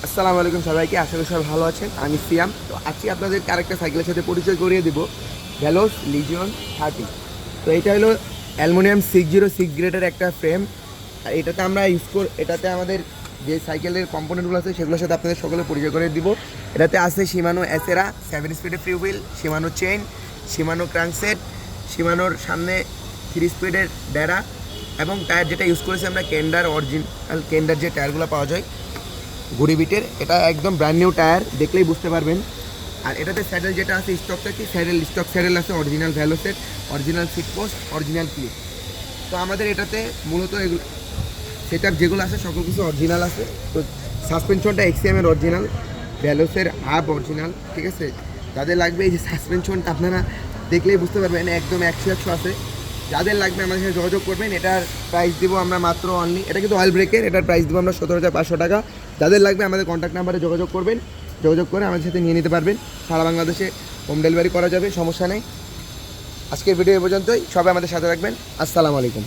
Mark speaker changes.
Speaker 1: আসসালামু আলাইকুম সবাইকে, আশা করি সবাই ভালো আছেন। আমি সিয়াম। তো আজকে আপনাদেরকে আরেকটা সাইকেলের সাথে পরিচয় করিয়ে দিব, ভ্যালোস লিজিয়ন 30। তো এটা হলো অ্যালুমিনিয়াম 606 গ্রেডের একটা ফ্রেম। আর এটাতে আমরা এটাতে আমাদের যে সাইকেলের কম্পোনেন্টগুলো আছে সেগুলোর সাথে আপনাদের সকলে পরিচয় করে দিব। এটাতে আছে শিমানো এসেরা 7 স্পিডের free wheel, Shimano chain, Shimano crankset, শিমানোর সামনে 3 স্পিডের ডেরা এবং টায়ার যেটা ইউজ করেছি আমরা অরিজিনাল কেন্ডার যে টায়ারগুলো পাওয়া যায় ঘুড়ি বিটের, এটা একদম ব্র্যান্ড নিউ টায়ার, দেখলেই বুঝতে পারবেন। আর এটাতে স্যাডেল যেটা আছে স্টকটা কি স্টক স্যাডেল আছে, অরিজিনাল ভ্যালোসের, original seat post, original clip. তো আমাদের এটাতে মূলত এগুলো সেটআপ যেগুলো আছে সকল কিছু অরিজিনাল আছে। তো সাসপেনশনটা এক্সিএমের অরিজিনাল, ভ্যালোসের হাব অরিজিনাল, ঠিক আছে। যাদের লাগবে এই যে সাসপেনশনটা আপনারা দেখলেই বুঝতে পারবেন একদম 100 আছে। যাদের লাগবে আমাদের সাথে যোগাযোগ করবেন। এটার প্রাইস দিব আমরা মাত্র অনলি, এটা কিন্তু অয়েল ব্রেকের, এটার প্রাইস দিব আমরা 17,500 টাকা। যাদের লাগবে আমাদের কন্ট্যাক্ট নাম্বারে যোগাযোগ করবেন, যোগাযোগ করে আমাদের সাথে নিয়ে নিতে পারবেন। সারা বাংলাদেশে হোম ডেলিভারি করা যাবে, সমস্যা নেই। আজকের ভিডিও এ পর্যন্তই, সবাই আমাদের সাথে রাখবেন। আসসালামু আলাইকুম।